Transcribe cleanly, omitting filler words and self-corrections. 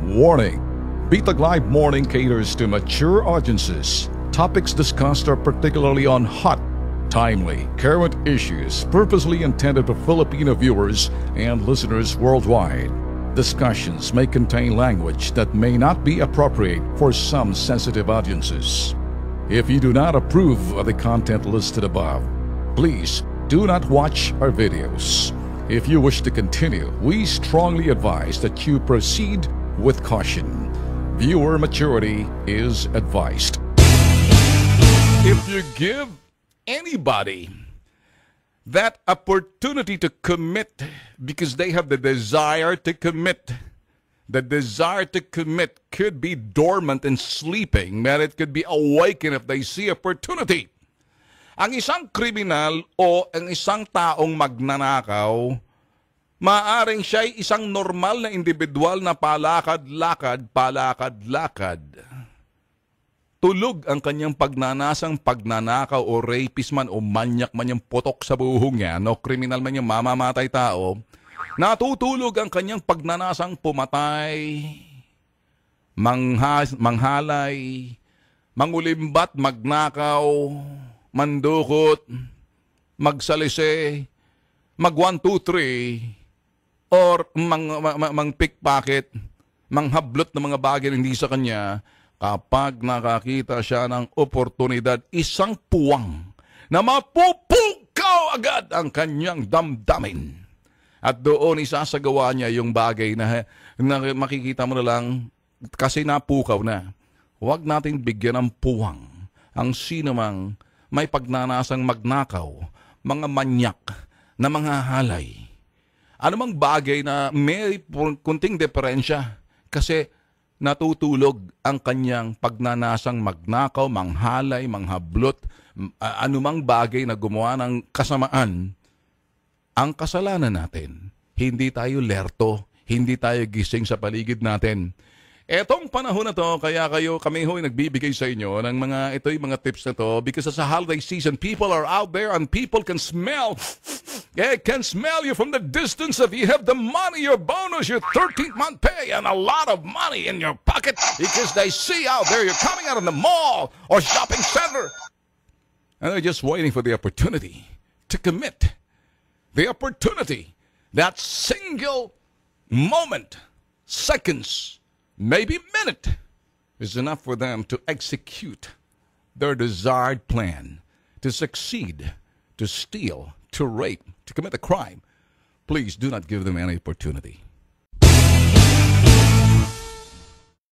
Warning! Bitag Live Morning caters to mature audiences. Topics discussed are particularly on hot, timely, current issues purposely intended for Filipino viewers and listeners worldwide. Discussions may contain language that may not be appropriate for some sensitive audiences. If you do not approve of the content listed above, please do not watch our videos. If you wish to continue, we strongly advise that you proceed with caution. Viewer maturity is advised. If you give anybody that opportunity to commit because they have the desire to commit, the desire to commit could be dormant and sleeping, but it could be awakened if they see opportunity. Ang isang kriminal o ang isang taong magnanakaw, maaring siya'y isang normal na individual na palakad-lakad. Tulog ang kanyang pagnanasang pagnanakaw o rapist man o manyak man yung putok sa buhong niya, no kriminal man yung mamamatay tao, natutulog ang kanyang pagnanasang pumatay, manghalay, mangulimbat, magnakaw, mandukot, magsalise, mag 1, 2, 3, or mang-pickpocket, manghablot ng mga bagay hindi sa kanya. Kapag nakakita siya ng oportunidad, isang puwang na mapupukaw agad ang kanyang damdamin. At doon isasagawa niya yung bagay na makikita mo na lang kasi napukaw na. Huwag natin bigyan ng puwang ang sino mang may pagnanasang magnakaw, mga manyak na mga halay. Ano mang bagay na may kunting diferensya kasi natutulog ang kanyang pagnanasang magnakaw, manghalay, manghablot, anumang bagay na gumawa ng kasamaan. Ang kasalanan natin, hindi tayo lerto, hindi tayo gising sa paligid natin. Etong panahon na to, kaya kami ho'y nagbibigay sa inyo ng mga tips na to because it's a holiday season. People are out there and people can smell. They can smell you from the distance if you have the money, your bonus, your 13th month pay, and a lot of money in your pocket because they see out there you're coming out of the mall or shopping center. And they're just waiting for the opportunity to commit. The opportunity, that single moment, seconds, maybe minute, is enough for them to execute their desired plan, to succeed, to steal, to rape, to commit a crime. Please do not give them any opportunity.